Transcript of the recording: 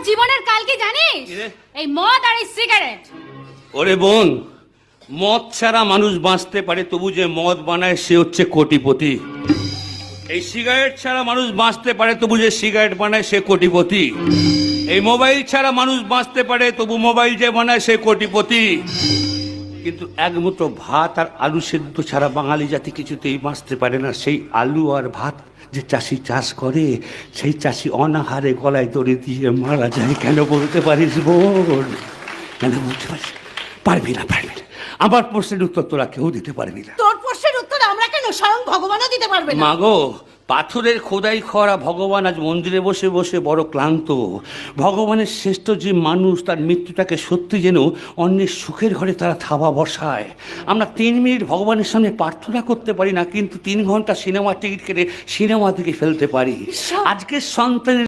জীবনের কাল কি জানিস? এই মদ আর এই সিগারেট। ওরে বোন, মদ ছাড়া মানুষ বাঁচতে পারে, তবু যে মদ বানায় সে হচ্ছে কোটিপতি। এই সিগারেট ছাড়া মানুষ বাঁচতে পারে, তবু যে সিগারেট বানায় সে কোটিপতি। এই মোবাইল ছাড়া মানুষ বাঁচতে পারে, তবু মোবাইল যে বানায় সে কোটিপতি। কিন্তু এক মুঠো ভাত আর আলু সেদ্ধ ছাড়া বাঙালি জাতি কিছুতেই বাঁচতে পারে না। সেই আলু আর ভাত যে চাষি চাষ করে, সেই চাষি অনাহারে গলায় দড়ি দিয়ে মারা যায়। কেন বলতে পারিস বোন? কেন বলতে পারিস? পারবি না। আমার প্রশ্নের উত্তর তোরা কেউ দিতে পারবি না। তোর প্রশ্নের উত্তর আমরা কেন, স্বয়ং ভগবানও দিতে পারবে না। মাগো, পাথরের খোদাই করা ভগবান আজ মন্দিরে বসে বসে বড় ক্লান্ত। ভগবানের শ্রেষ্ঠ যে মানুষ, তার মৃত্যুটাকে সত্যি যেন অন্যের সুখের ঘরে তারা থাবা বসায়। আমরা 3 মিনিট ভগবানের সামনে প্রার্থনা করতে পারি না, কিন্তু 3 ঘন্টা সিনেমার টিকিট কেটে সিনেমা থেকে ফেলতে পারি। আজকের সন্তানের